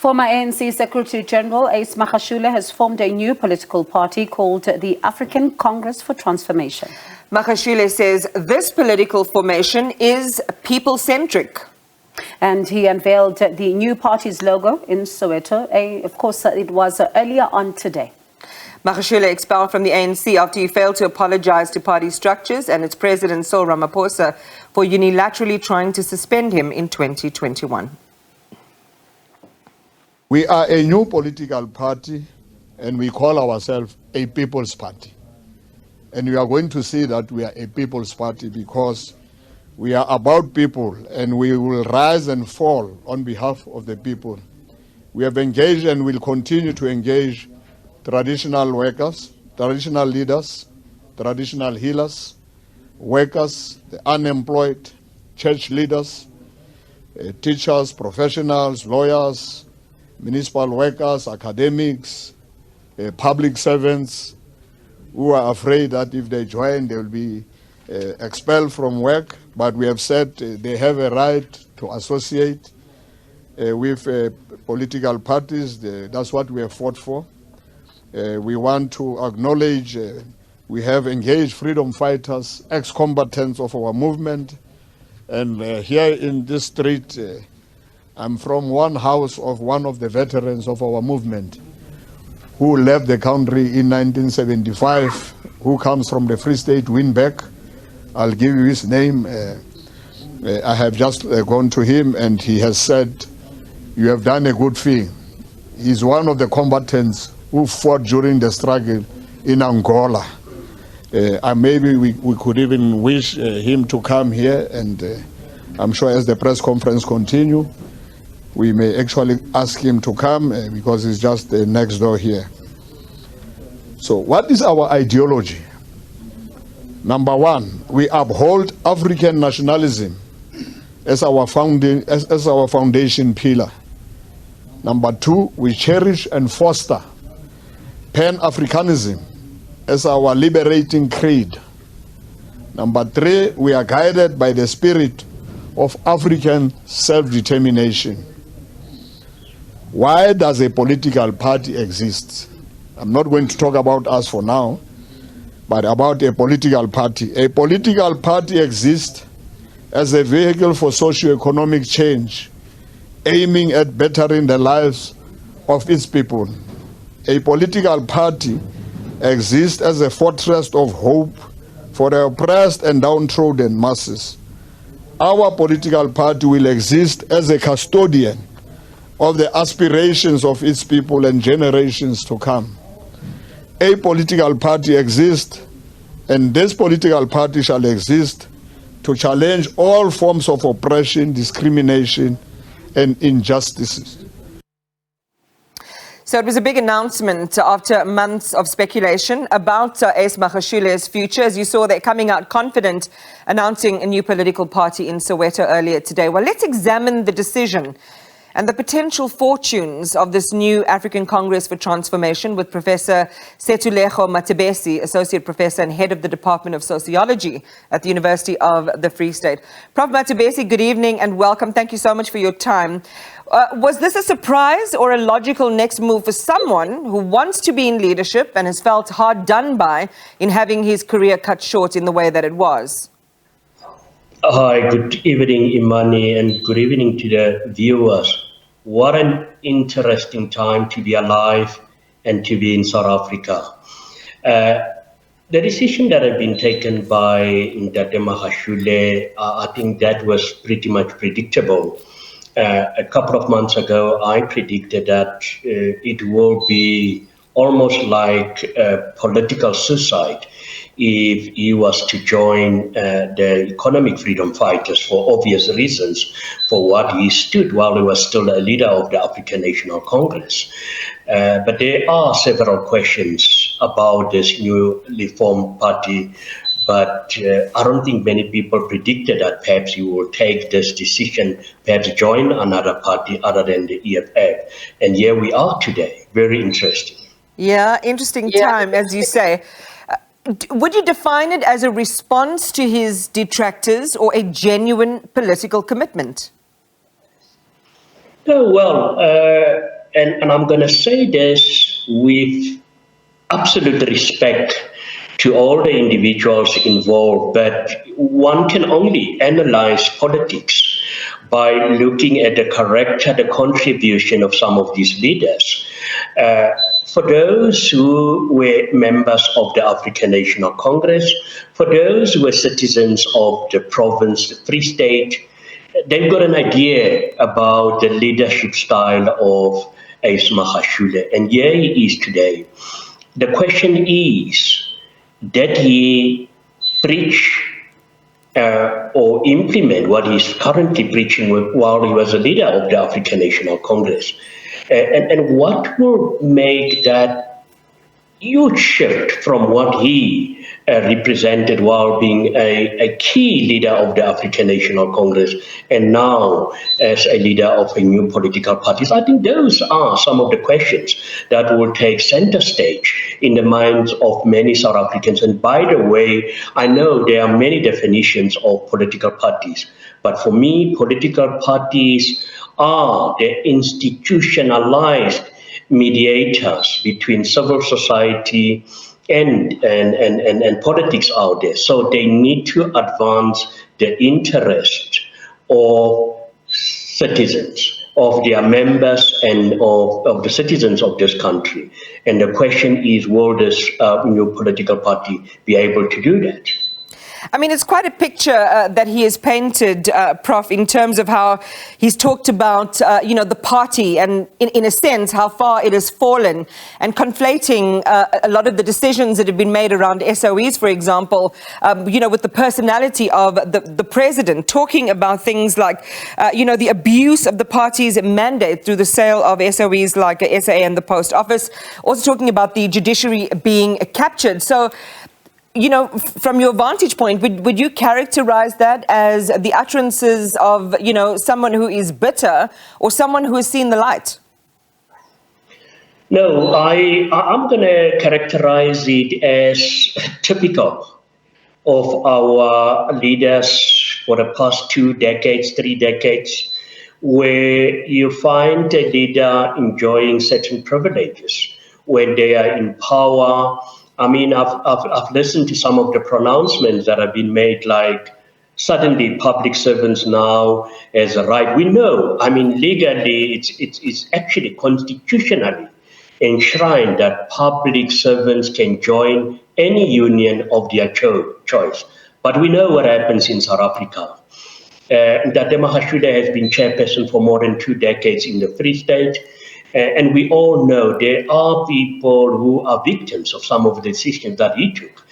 Former ANC Secretary General Ace Magashule has formed a new political party called the African Congress for Transformation. Magashule says this political formation is people-centric. And he unveiled the new party's logo in Soweto. Of course, it was earlier on today. Magashule expelled from the ANC after he failed to apologize to party structures and its president, Cyril Ramaphosa, for unilaterally trying to suspend him in 2021. We are a new political party and we call ourselves a people's party. And we are going to see that we are a people's party because we are about people and we will rise and fall on behalf of the people. We have engaged and will continue to engage traditional workers, traditional leaders, traditional healers, workers, the unemployed, church leaders, teachers, professionals, lawyers, municipal workers, academics, public servants who are afraid that if they join, they will be expelled from work. But we have said they have a right to associate with political parties. That's what we have fought for. We want to acknowledge we have engaged freedom fighters, ex-combatants of our movement. And here in this street, I'm from one house of one of the veterans of our movement who left the country in 1975, who comes from the Free State, Windbeck. I'll give you his name. I have just gone to him and he has said, you have done a good thing. He's one of the combatants who fought during the struggle in Angola. Maybe we could even wish him to come here, and I'm sure as the press conference continue, we may actually ask him to come because he's just next door here. So what is our ideology? Number one, we uphold African nationalism as our foundation pillar. Number two, we cherish and foster Pan-Africanism as our liberating creed. Number three, we are guided by the spirit of African self-determination. Why does a political party exist? I'm not going to talk about us for now, but about a political party. A political party exists as a vehicle for socio-economic change, aiming at bettering the lives of its people. A political party exists as a fortress of hope for the oppressed and downtrodden masses. Our political party will exist as a custodian of the aspirations of its people and generations to come. A political party exists, and this political party shall exist to challenge all forms of oppression, discrimination, and injustices. So it was a big announcement after months of speculation about Ace Magashule's future. As you saw, they're coming out confident, announcing a new political party in Soweto earlier today. Well, let's examine the decision and the potential fortunes of this new African Congress for Transformation with Professor Sethulego Matebesi, Associate Professor and Head of the Department of Sociology at the University of the Free State. Prof. Matebesi, good evening and welcome. Thank you so much for your time. Was this a surprise or a logical next move for someone who wants to be in leadership and has felt hard done by in having his career cut short in the way that it was? Hi, good evening, Imani, and good evening to the viewers. What an interesting time to be alive and to be in South Africa. The decision that had been taken by Ndate Magashule, I think that was pretty much predictable. A couple of months ago, I predicted that it will be almost like a political suicide if he was to join the economic freedom fighters for obvious reasons for what he stood while he was still a leader of the African National Congress. But there are several questions about this newly formed party, but I don't think many people predicted that perhaps he will take this decision, perhaps join another party other than the EFF. And here we are today. Very interesting. Yeah, interesting time, as you say. Would you define it as a response to his detractors or a genuine political commitment? Well, and I'm going to say this with absolute respect to all the individuals involved, but one can only analyze politics by looking at the character, the contribution of some of these leaders. For those who were members of the African National Congress, for those who were citizens of the province, the Free State, they've got an idea about the leadership style of Ace Magashule, and here he is today. The question is, did he preach or implement what he's currently preaching while he was a leader of the African National Congress? And what will make that huge shift from what he represented while being a key leader of the African National Congress and now as a leader of a new political parties? I think those are some of the questions that will take center stage in the minds of many South Africans. And by the way, I know there are many definitions of political parties, but for me, political parties are the institutionalized mediators between civil society and politics out there. So they need to advance the interest of citizens, of their members, and of the citizens of this country. And the question is, will this new political party be able to do that? I mean, it's quite a picture that he has painted, Prof, in terms of how he's talked about, the party and, in a sense, how far it has fallen, and conflating a lot of the decisions that have been made around SOEs, for example, with the personality of the president, talking about things like, the abuse of the party's mandate through the sale of SOEs like SA and the Post Office, also talking about the judiciary being captured. So, from your vantage point, would you characterize that as the utterances of, someone who is bitter or someone who has seen the light? No, I'm going to characterize it as typical of our leaders for the past 2 decades, 3 decades, where you find a leader enjoying certain privileges when they are in power. I mean, I've listened to some of the pronouncements that have been made, like suddenly public servants now has a right. We know, I mean, legally, it's actually constitutionally enshrined that public servants can join any union of their choice. But we know what happens in South Africa. That Magashule has been chairperson for more than 2 decades in the Free State. And we all know there are people who are victims of some of the decisions that he took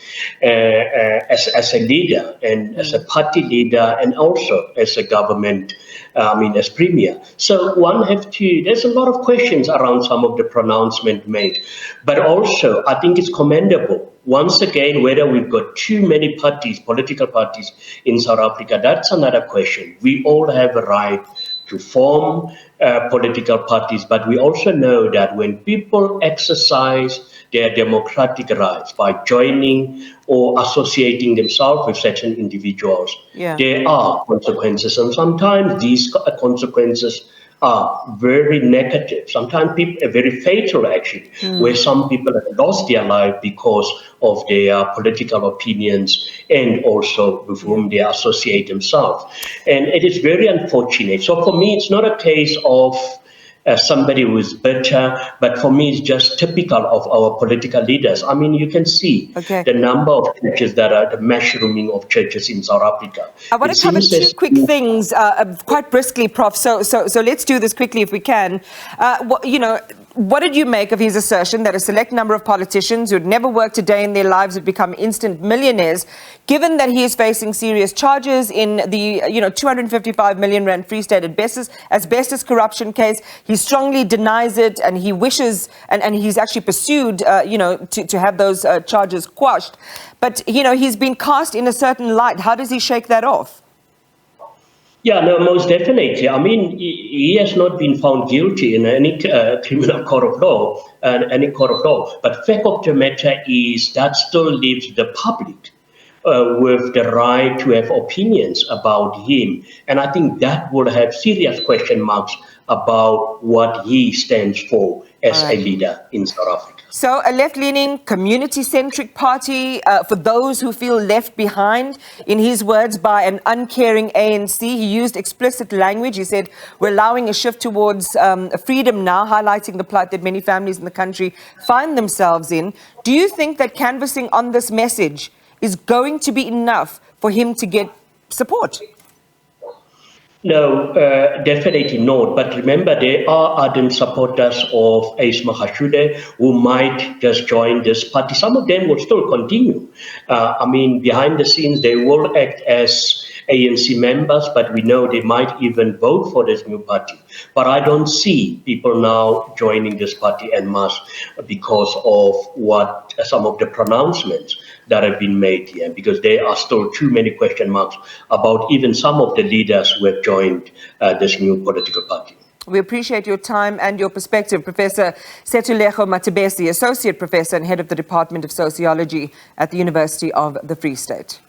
as a leader and as a party leader, and also as a government, as premier. So there's a lot of questions around some of the pronouncements made. But also, I think it's commendable. Once again, whether we've got too many political parties in South Africa, that's another question. We all have a right to form political parties, but we also know that when people exercise their democratic rights by joining or associating themselves with certain individuals, there are consequences, and sometimes these consequences are very negative, sometimes very fatal actually, where some people have lost their life because of their political opinions and also with whom they associate themselves. And it is very unfortunate. So for me, it's not a case of somebody who is bitter, but for me, it's just typical of our political leaders. I mean, you can see the number of churches that are the mushrooming of churches in South Africa. I want to cover 2 quick things quite briskly, Prof. So let's do this quickly if we can. What did you make of his assertion that a select number of politicians who had never worked a day in their lives would become instant millionaires, given that he is facing serious charges in the 255 million rand Free State asbestos corruption case? He strongly denies it, and he wishes, and he's actually pursued, to have those charges quashed. But he's been cast in a certain light. How does he shake that off? Yeah, no, most definitely. I mean, he has not been found guilty in any criminal court of law, But fact of the matter is that still leaves the public with the right to have opinions about him. And I think that would have serious question marks about what he stands for as a leader in South Africa. So a left-leaning, community-centric party for those who feel left behind, in his words, by an uncaring ANC. He used explicit language. He said, we're allowing a shift towards freedom now, highlighting the plight that many families in the country find themselves in. Do you think that canvassing on this message is going to be enough for him to get support? No, definitely not. But remember, there are ardent supporters of Ace Magashule who might just join this party. Some of them will still continue. Behind the scenes, they will act as ANC members, but we know they might even vote for this new party. But I don't see people now joining this party en masse because of what some of the pronouncements that have been made here, because there are still too many question marks about even some of the leaders who have joined this new political party. We appreciate your time and your perspective, Professor Sethulego Matebesi, Associate Professor and Head of the Department of Sociology at the University of the Free State.